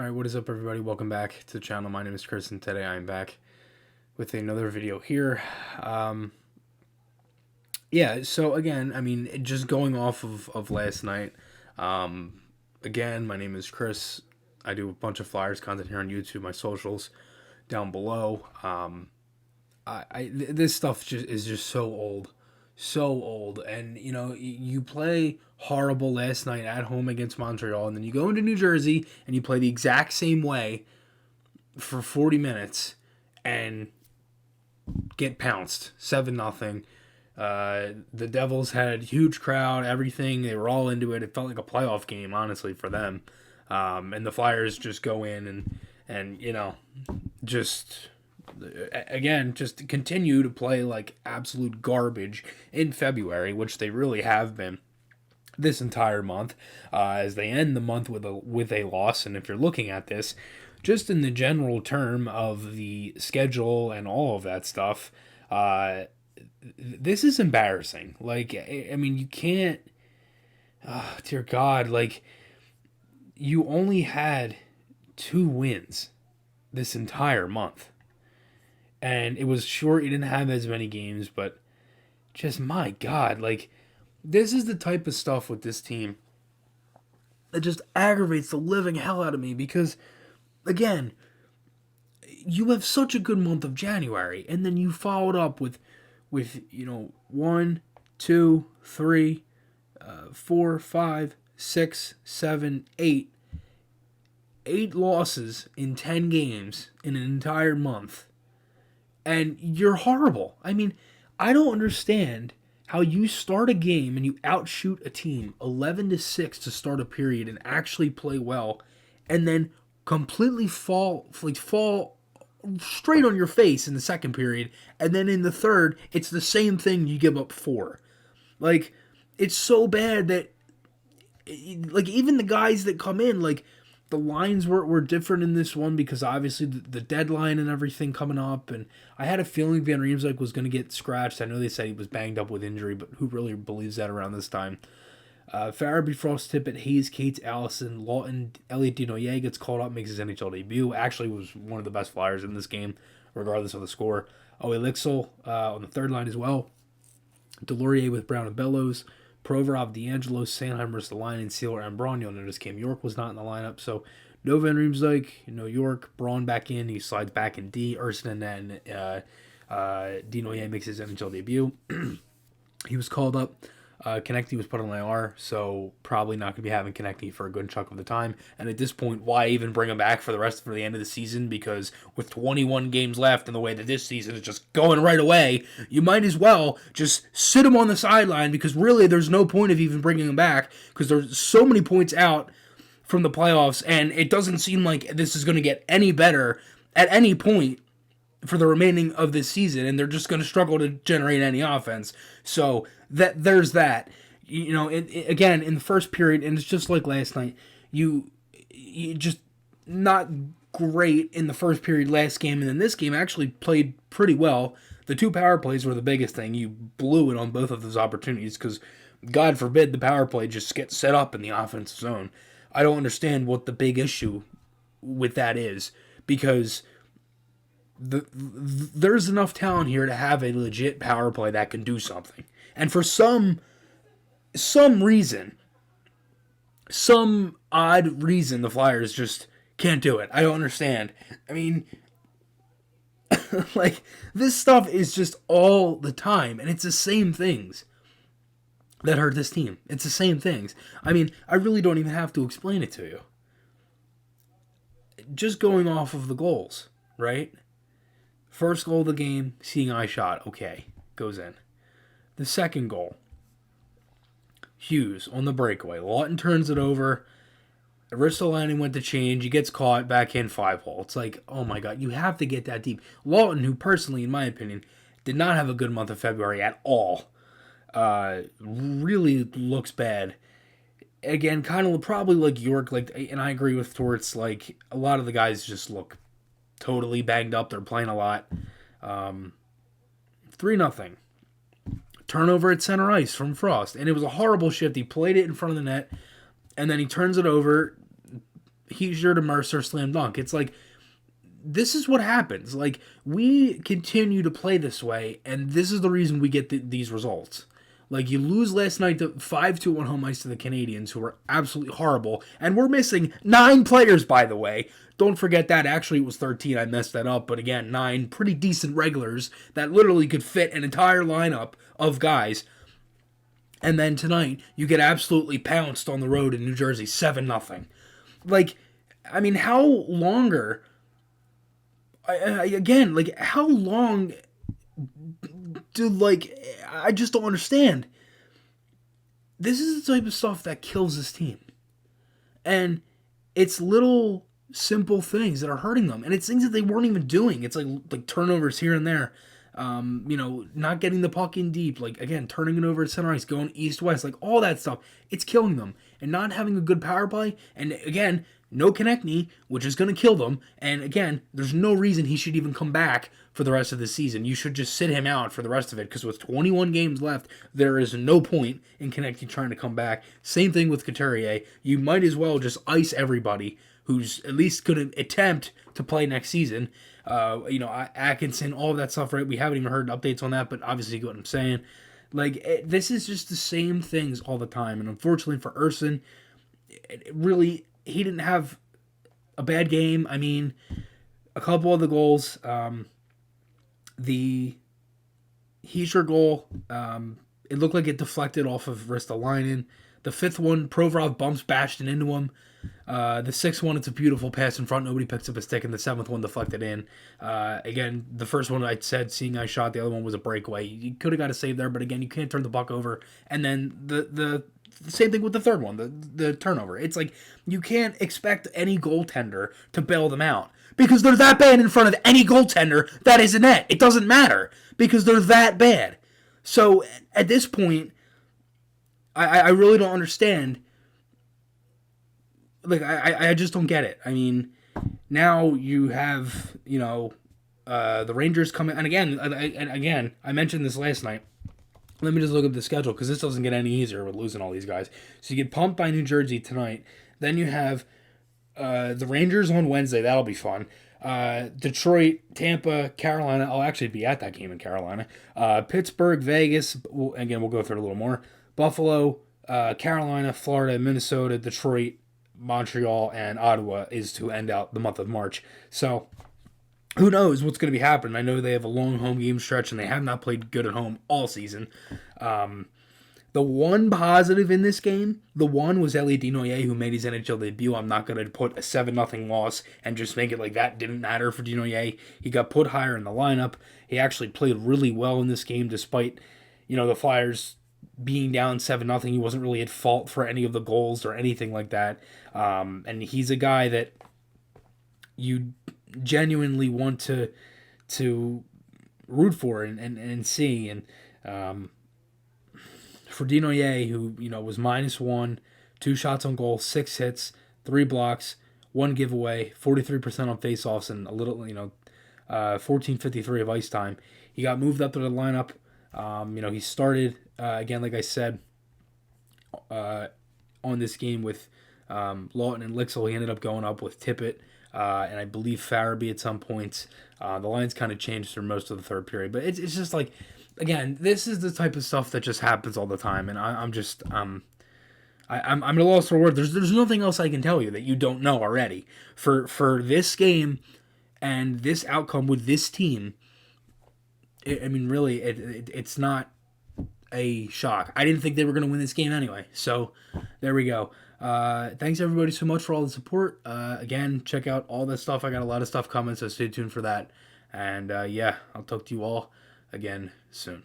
Alright, what is up everybody? Welcome back to the channel. My name is Chris and today I'm back with another video here. Yeah, so again, I mean, just going off of last night, again, my name is Chris. I do a bunch of Flyers content here on YouTube, my socials down below. This stuff is just so old, and you know, you play horrible last night at home against Montreal, and then you go into New Jersey and you play the exact same way for 40 minutes and get pounced 7-0. The Devils had a huge crowd, everything, they were all into it. It felt like a playoff game, honestly, for them. And the Flyers just go in and you know, just again, just continue to play like absolute garbage in February, which they really have been this entire month, as they end the month with a loss. And if you're looking at this just in the general term of the schedule and all of that stuff, this is embarrassing. Like, I mean, you can't, dear God, like, you only had 2 wins this entire month. And it was short, you didn't have as many games, but just, my God, like, this is the type of stuff with this team that just aggravates the living hell out of me because, again, you have such a good month of January, and then you followed up with you know, 1, 2, 3, 4, 5, 6, 7, 8 losses in 10 games in an entire month. And you're horrible. I mean, I don't understand how you start a game and you outshoot a team 11-6 to start a period and actually play well, and then completely fall straight on your face in the second period, and then in the third, it's the same thing, you give up 4. Like, it's so bad that, like, even the guys that come in, like, the lines were different in this one because obviously the deadline and everything coming up, and I had a feeling Van Riemsdyk was going to get scratched. I know they said he was banged up with injury, but who really believes that around this time? Farabee, Frost, Tippett, Hayes, Cates, Allison, Lawton, Elliot Desnoyers gets called up, makes his NHL debut. Actually was one of the best Flyers in this game, regardless of the score. Elixel on the third line as well. Delorier with Brown and Bellows. Provorov, D'Angelo, Sanheimer, Stalainen, Sealer, and Braun. You'll notice Cam York was not in the lineup, so no Van Riemsdyk, no York. Braun back in, he slides back in D. Urson, and Desnoyers makes his NHL debut. He was called up. Konecny was put on IR, so probably not going to be having Konecny for a good chunk of the time. And at this point, why even bring him back for the end of the season? Because with 21 games left and the way that this season is just going right away, you might as well just sit him on the sideline, because really there's no point of even bringing him back because there's so many points out from the playoffs, and it doesn't seem like this is going to get any better at any point for the remaining of this season, and they're just going to struggle to generate any offense. So there's that. You know, again, in the first period, and it's just like last night, you just not great in the first period last game, and then this game actually played pretty well. The 2 power plays were the biggest thing. You blew it on both of those opportunities because, God forbid, the power play just gets set up in the offensive zone. I don't understand what the big issue with that is, because there's enough talent here to have a legit power play that can do something. And for some reason, some odd reason, the Flyers just can't do it. I don't understand. I mean, like, this stuff is just all the time, and it's the same things that hurt this team. It's the same things. I mean, I really don't even have to explain it to you. Just going off of the goals, right? First goal of the game, seeing eye shot, okay, goes in. The second goal, Hughes on the breakaway. Lawton turns it over. Ristolainen went to change. He gets caught, back in, 5-hole. It's like, oh my God, you have to get that deep. Lawton, who personally, in my opinion, did not have a good month of February at all, really looks bad. Again, kind of probably like York, like, and I agree with Torts, like, a lot of the guys just look totally banged up. They're playing a lot. 3-0. Turnover at center ice from Frost. And it was a horrible shift. He played it in front of the net, and then he turns it over. Heischer to Mercer slam dunk. It's like, this is what happens. Like, we continue to play this way, and this is the reason we get these results. Like, you lose last night to 5-2 on home ice to the Canadians, who were absolutely horrible. And we're missing 9 players, by the way. Don't forget that. Actually, it was 13. I messed that up. But again, 9 pretty decent regulars that literally could fit an entire lineup of guys. And then tonight, you get absolutely pounced on the road in New Jersey, 7-0. Like, I mean, how longer... Again, like, how long do, like, I just don't understand. This is the type of stuff that kills this team. And it's little simple things that are hurting them. And it's things that they weren't even doing. It's like turnovers here and there. Not getting the puck in deep. Like, again, turning it over at center ice, going east-west. Like, all that stuff. It's killing them. And not having a good power play. And, again, no Konechny, which is going to kill them. And, again, there's no reason he should even come back for the rest of the season. You should just sit him out for the rest of it, because with 21 games left, there is no point in Konechny trying to come back. Same thing with Couturier. You might as well just ice everybody who's at least going to attempt to play next season. Atkinson, all of that stuff, right? We haven't even heard updates on that, but obviously you get what I'm saying. Like, this is just the same things all the time. And unfortunately for Urson, he didn't have a bad game. I mean, a couple of the goals, the Heischer goal, it looked like it deflected off of Ristolainen. The 5th one, Provorov bumps Bastion into him. The 6th one, it's a beautiful pass in front. Nobody picks up a stick. And the 7th one deflected in. Again, the first one I said, seeing I shot. The other one was a breakaway. You could have got a save there, but again, you can't turn the puck over. And then the same thing with the 3rd one, the turnover. It's like, you can't expect any goaltender to bail them out, because they're that bad in front of any goaltender that is a net. It doesn't matter, because they're that bad. So at this point, I really don't understand. Like, I just don't get it. I mean, now you have, the Rangers coming. And again, I mentioned this last night. Let me just look up the schedule, because this doesn't get any easier with losing all these guys. So you get pumped by New Jersey tonight. Then you have the Rangers on Wednesday. That'll be fun. Detroit, Tampa, Carolina. I'll actually be at that game in Carolina. Pittsburgh, Vegas. We'll go through it a little more. Buffalo, Carolina, Florida, Minnesota, Detroit, Montreal, and Ottawa is to end out the month of March. So who knows what's going to be happening. I know they have a long home game stretch, and they have not played good at home all season. The one positive in this game, was Elliot Desnoyers, who made his NHL debut. I'm not going to put a 7-0 loss and just make it like that didn't matter for Desnoyers. He got put higher in the lineup. He actually played really well in this game, despite, the Flyers being down 7-0. He wasn't really at fault for any of the goals or anything like that. And he's a guy that you genuinely want to root for and see. And for Desnoyers, who was -1, 2 shots on goal, 6 hits, 3 blocks, 1 giveaway, 43% on faceoffs, and a little 14:53 of ice time. He got moved up to the lineup. He started again, like I said, on this game with Lawton and Lixel. He ended up going up with Tippett and I believe Farabee at some points. The lines kind of changed through most of the third period, but it's just like, again, this is the type of stuff that just happens all the time, and I'm at a loss for words. There's nothing else I can tell you that you don't know already. For this game and this outcome with this team, it's not a shock. I didn't think they were going to win this game anyway. So there we go. Thanks everybody so much for all the support. Again, check out all this stuff. I got a lot of stuff coming, so stay tuned for that. And I'll talk to you all again soon.